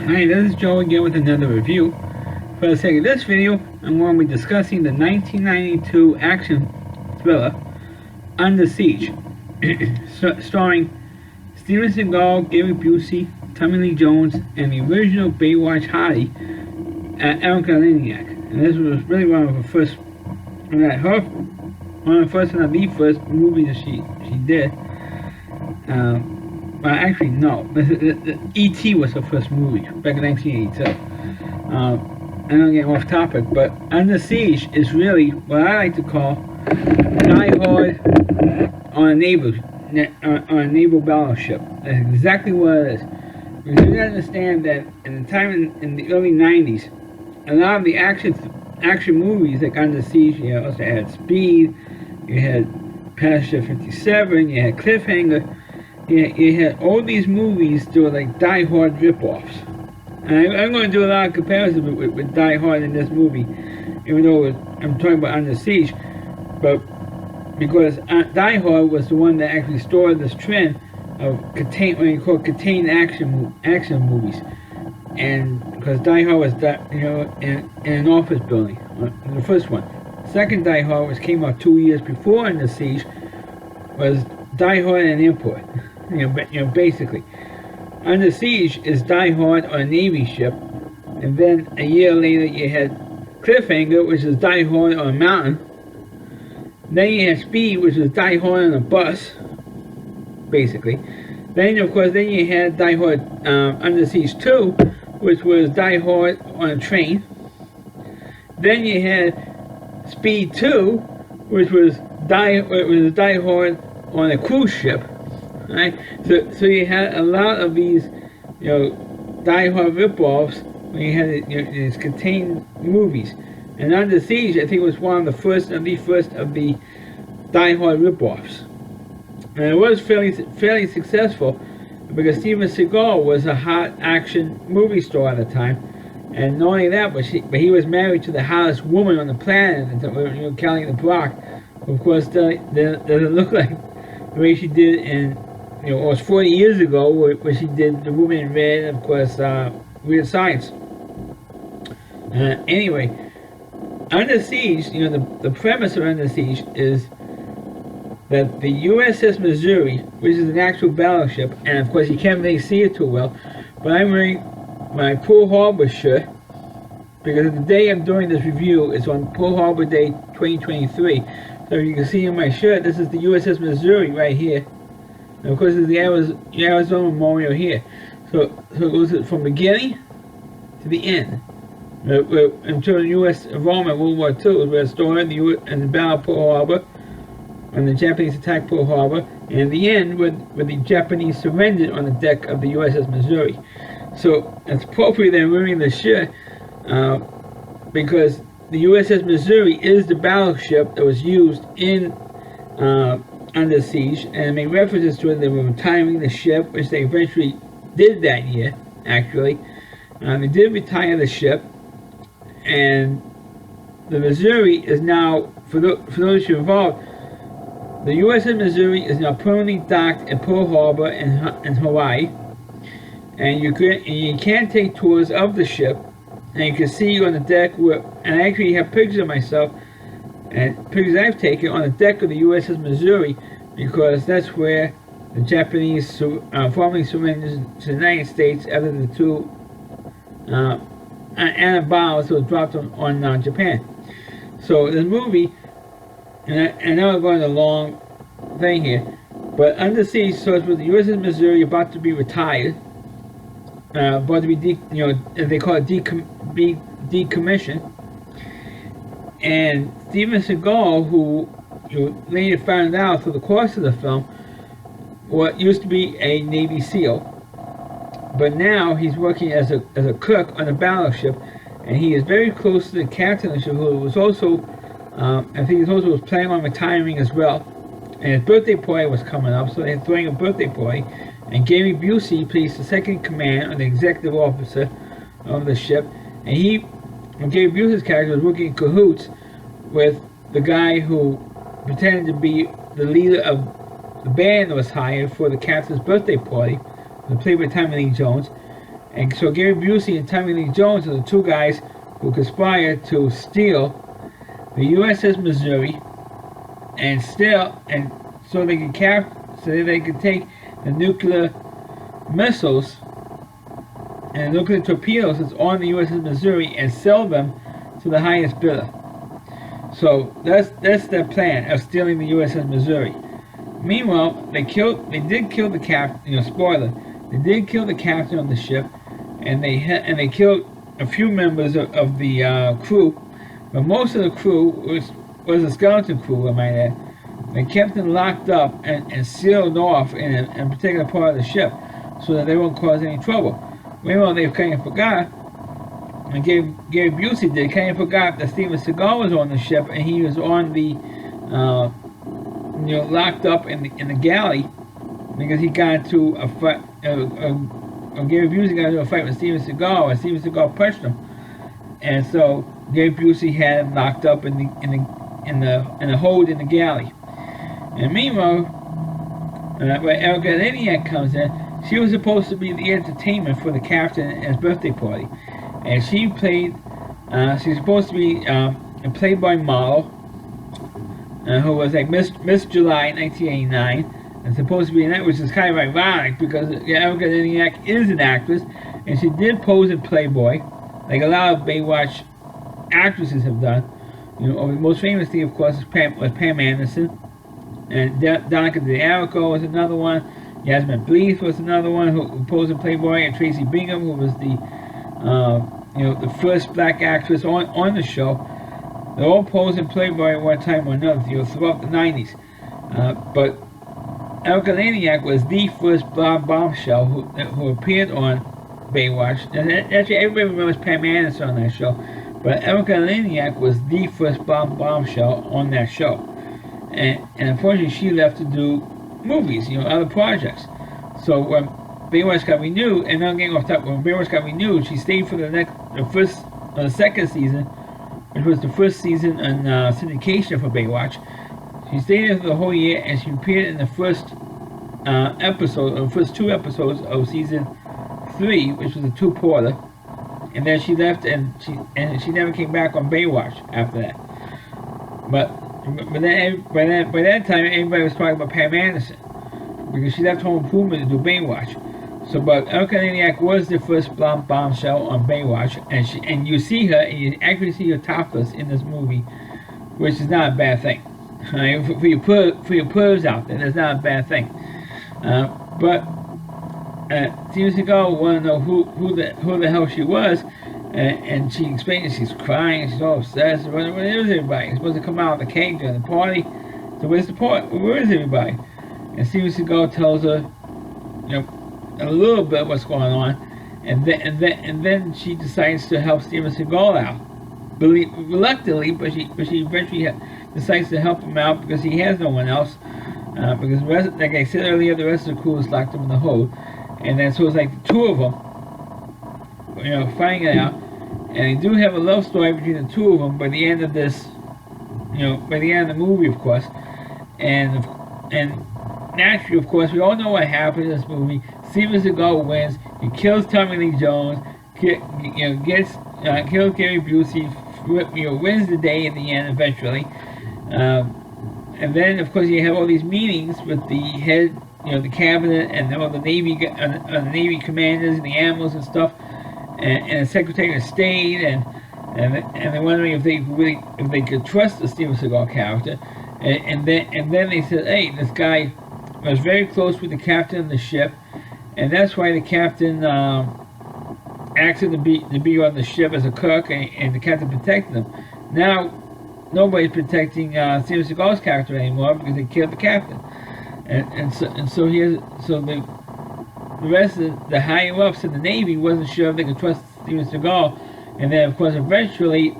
Hi, this is Joe again with another review. For the sake of this video, I'm going to be discussing the 1992 action thriller Under Siege, starring Steven Seagal, Gary Busey, Tommy Lee Jones, and the original Baywatch hottie, Erika Eleniak. And this was really one of the first and the first movies that she did. Well, actually, no. E.T. was her first movie back in 1982. I don't get off topic, but Under Siege is really what I like to call Die Hard on a naval battleship. That's exactly what it is. Because you understand that in the time in the early 90s, a lot of the action movies like Under Siege, you also had Speed, you had Passenger 57, you had Cliffhanger. You had all these movies that were like Die Hard ripoffs. And I'm going to do a lot of comparisons with Die Hard in this movie, even though I'm talking about Under Siege. But because Die Hard was the one that actually started this trend of contained action movies. And because Die Hard was in an office building, the first one. Second Die Hard, which came out 2 years before Under Siege, was Die Hard in an airport. Basically. Under Siege is Die Hard on a Navy ship, and then a year later you had Cliffhanger, which is Die Hard on a mountain. Then you had Speed, which is Die Hard on a bus, basically. Then, of course, you had Die Hard Under Siege 2, which was Die Hard on a train. Then you had Speed 2, which was Die Hard on a cruise ship. Right? So you had a lot of these, Die Hard ripoffs when you had these contained movies. And Under Siege, I think, was one of the first of the Die Hard ripoffs. And it was fairly successful because Steven Seagal was a hot action movie star at the time. And not only that, but he was married to the hottest woman on the planet, Kelly LeBrock. Of course, doesn't look like the way she did in. It was 40 years ago where she did The Woman in Red, and of course, Weird Science. Anyway, Under Siege, the premise of Under Siege is that the USS Missouri, which is an actual battleship, and of course you can't really see it too well, but I'm wearing my Pearl Harbor shirt, because the day I'm doing this review is on Pearl Harbor Day 2023. So you can see in my shirt, this is the USS Missouri right here. And of course, there's the Arizona Memorial here. So it goes from beginning to the end. Until the U.S. involvement in World War II was started in the Battle of Pearl Harbor, when the Japanese attacked Pearl Harbor, and in the end, when the Japanese surrendered on the deck of the USS Missouri. So it's appropriate that I'm wearing this shirt because the USS Missouri is the battleship that was used in Under Siege, and made references to it. They were retiring the ship, which they eventually did that year, actually. They did retire the ship, and the Missouri is now, for those who are involved, the USS Missouri is now permanently docked in Pearl Harbor in Hawaii, and you can take tours of the ship, and you can see on the deck and I actually have pictures of myself and pictures I've taken on the deck of the USS Missouri, because that's where the Japanese formally surrendered to the United States after the two bombs that were dropped on Japan. So the movie, and I know I'm going a long thing here, but Under Siege starts with the USS Missouri about to be retired, about to be they call it decommissioned. And Steven Seagal, who you later found out through the course of the film, what used to be a Navy SEAL, but now he's working as a cook on a battleship, and he is very close to the captain of the ship, who was also, I think he also was planning on retiring as well. And his birthday party was coming up, so they're throwing a birthday party. And Gary Busey plays the second in command, or the executive officer of the ship, and Gary Busey's character was working in cahoots with the guy who pretended to be the leader of the band that was hired for the captain's birthday party, played by Tommy Lee Jones. And so Gary Busey and Tommy Lee Jones are the two guys who conspired to steal the USS Missouri and so they could take the nuclear missiles and the nuclear torpedoes that's on the USS Missouri and sell them to the highest bidder. So that's their plan of stealing the USS Missouri. Meanwhile, they did kill the captain. Spoiler: they did kill the captain of the ship, and they killed a few members of the crew. But most of the crew was a skeleton crew, I might add. They kept them locked up and sealed off in a particular part of the ship, so that they won't cause any trouble. Meanwhile, they kind of forgot, and Gary Busey did, kind of forgot that Steven Seagal was on the ship, and he was on the, locked up in the galley, because he got into a fight. Gary Busey got into a fight with Steven Seagal, and Steven Seagal punched him, and so Gary Busey had him locked up in the hold in the galley. And meanwhile, when Erika Eleniak comes in, she was supposed to be the entertainment for the captain at his birthday party, and she she's supposed to be a Playboy model who was like Miss July 1989, and supposed to be in that, which is kind of ironic because Erika Eleniak is an actress, and she did pose in Playboy, like a lot of Baywatch actresses have done. Most famously, of course, was Pam Anderson, and Donica D'Erico was another one. Yasmin Bleeth was another one who posed in Playboy, and Tracy Bingham, who was the first black actress on the show. They all posed in Playboy at one time or another, throughout the 90s. But Erika Eleniak was the first blonde bombshell who appeared on Baywatch. And actually, everybody remembers Pam Anderson on that show, but Erika Eleniak was the first bombshell on that show. And unfortunately, she left to do movies, other projects. So when Baywatch got renewed, and I'm getting off top, when Baywatch got renewed, she stayed for the second season, which was the first season in syndication for Baywatch. She stayed there for the whole year, and she appeared in the first first two episodes of season 3, which was a two-parter. And then she left, and she never came back on Baywatch after that. But then, by that time, everybody was talking about Pam Anderson, because she left Home Improvement to do Baywatch. So, but Erika Eleniak was the first blonde bombshell on Baywatch, and you see her, and you actually see her topless in this movie, which is not a bad thing. For your pervs out there, that's not a bad thing. But Steven Seagal wanted to know who the hell she was. And she explained that she's crying, she's all obsessed. Where is everybody? You're supposed to come out with a cake during the party. So where's the party? Where is everybody? And Steven Seagal tells her, a little bit what's going on, and then she decides to help Steven Seagal out, reluctantly, but she eventually decides to help him out because he has no one else. Because like I said earlier, the rest of the crew is locked up in the hold, and then so it's like the two of them. Finding it out, and they do have a love story between the two of them by the end of this, by the end of the movie, of course, and naturally, of course, we all know what happened in this movie. Steven Seagal wins. He kills Tommy Lee Jones. Kills Gary Busey. Wins the day in the end eventually, and then of course you have all these meetings with the head, the cabinet, and all the Navy commanders and the admirals and stuff. And the Secretary of State, and they're wondering if they could trust the Steven Seagal character, and then they said, hey, this guy was very close with the captain of the ship, and that's why the captain asked him to be on the ship as a cook, and the captain protected him. Now nobody's protecting Steven Seagal's character anymore because they killed the captain, and so the rest of the higher ups in the Navy wasn't sure if they could trust Steven Seagal, and then of course eventually,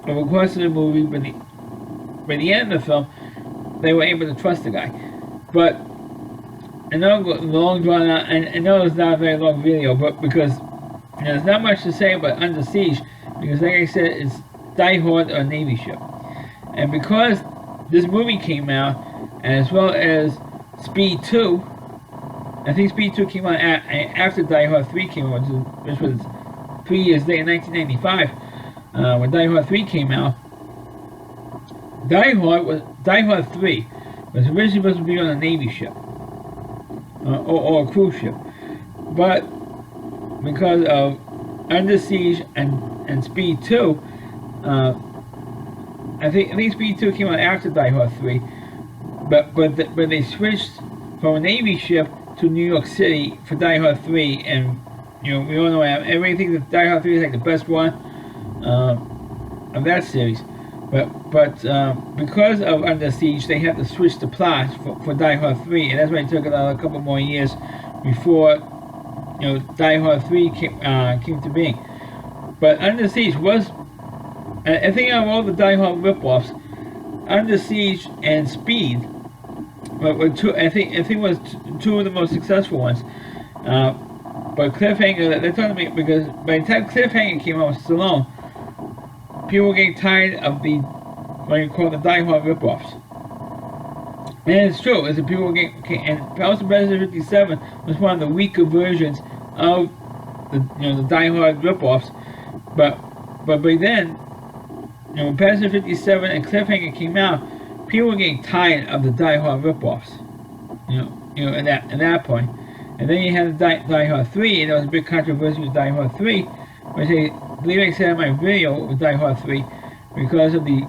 over the course of the movie, by the end of the film, they were able to trust the guy. But I know long drawn out, and I know it's not a very long video, but because there's not much to say about Under Siege, because like I said, it's Die Hard or Navy ship, and because this movie came out, and as well as Speed 2. I think Speed 2 came out after Die Hard 3 came out, which was 3 years later, in 1995, when Die Hard 3 came out. Die Hard 3 was originally supposed to be on a Navy ship, or a cruise ship, but because of Under Siege and Speed 2, I think Speed 2 came out after Die Hard 3, but they switched from a Navy ship to New York City for Die Hard 3, and we all know everybody thinks that Die Hard 3 is like the best one of that series. But because of Under Siege, they had to switch the plot for Die Hard 3, and that's why it took another couple more years before Die Hard 3 came to being. But Under Siege was, I think, out of all the Die Hard ripoffs, Under Siege and Speed were two. I think was two of the most successful ones. But Cliffhanger, they're talking about, because by the time Cliffhanger came out with Stallone, people were getting tired of the, what you call the Die Hard ripoffs. And it's true, as the people were getting, and House of President 57 was one of the weaker versions of the Die Hard ripoffs. But by then, when President 57 and Cliffhanger came out, people were getting tired of the Die Hard ripoffs. At that point. And then you had the Die Hard 3, and there was a big controversy with Die Hard 3, which I believe I said in my video with Die Hard 3, because of the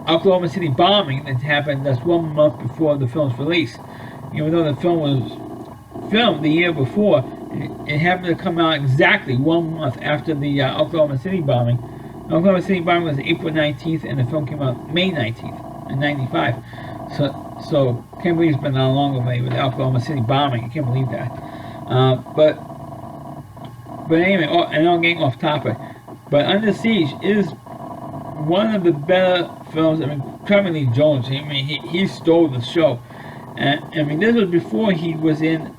Oklahoma City bombing that happened just 1 month before the film's release. Even though the film was filmed the year before, it happened to come out exactly 1 month after the Oklahoma City bombing. The Oklahoma City bombing was April 19th, and the film came out May 19th in 95. So can't believe it's been that long away with the Oklahoma City bombing. I can't believe that. But anyway, and I'm getting off topic. But Under Siege is one of the better films. I mean, Tommy Lee Jones, I mean, he stole the show. And I mean, this was before he was in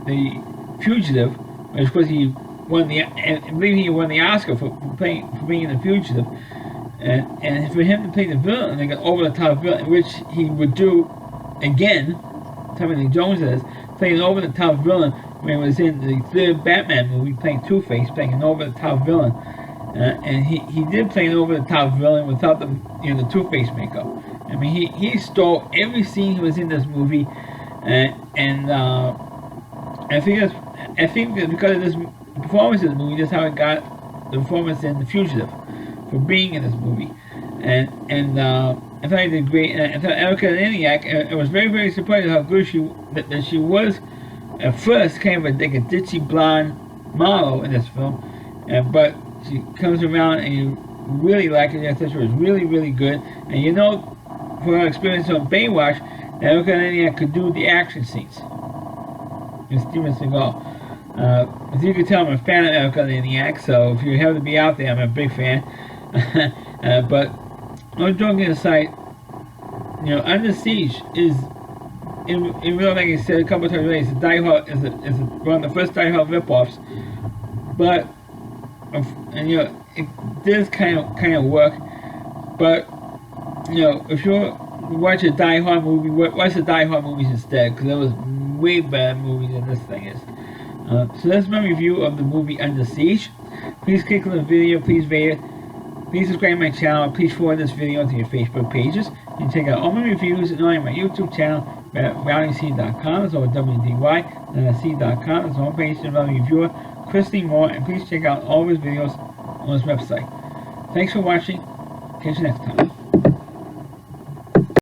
The Fugitive, which of course he won I believe he won the Oscar for being in The Fugitive. And for him to play the villain, like an over-the-top villain, which he would do again, Tommy Lee Jones is, playing an over-the-top villain when he was in the third Batman movie, playing Two-Face, playing an over-the-top villain. And he did play an over-the-top villain without the Two-Face makeup. I mean, he stole every scene he was in this movie, and I think that because of this performance in the movie, that's how it got the performance in The Fugitive, for being in this movie. And I thought he did great. And I thought Erika Eleniak, I was very, very surprised at how good that she was. At first, kind of a ditchy blonde model in this film, but she comes around and you really like it. I thought she was really, really good. And from our experience on Baywatch, Erika Eleniak could do the action scenes with Steven Seagal. As you can tell, I'm a fan of Erika Eleniak, so if you happen to be out there, I'm a big fan. But no joking aside, Under Siege is, in real, like I said a couple of times already, it's Die Hard is one of the first Die Hard ripoffs. But it does kind of work. But if you watch a Die Hard movie, watch the Die Hard movies instead, because there was way better movies than this thing is. So that's my review of the movie Under Siege. Please click on the video, please rate it. Please subscribe to my channel. Please forward this video to your Facebook pages. You can check out all my reviews and on my YouTube channel at RowdyC.com. It's over WDY, and at C.com. It's the homepage of my reviewer, Christy Moore, and please check out all of his videos on his website. Thanks for watching. Catch you next time.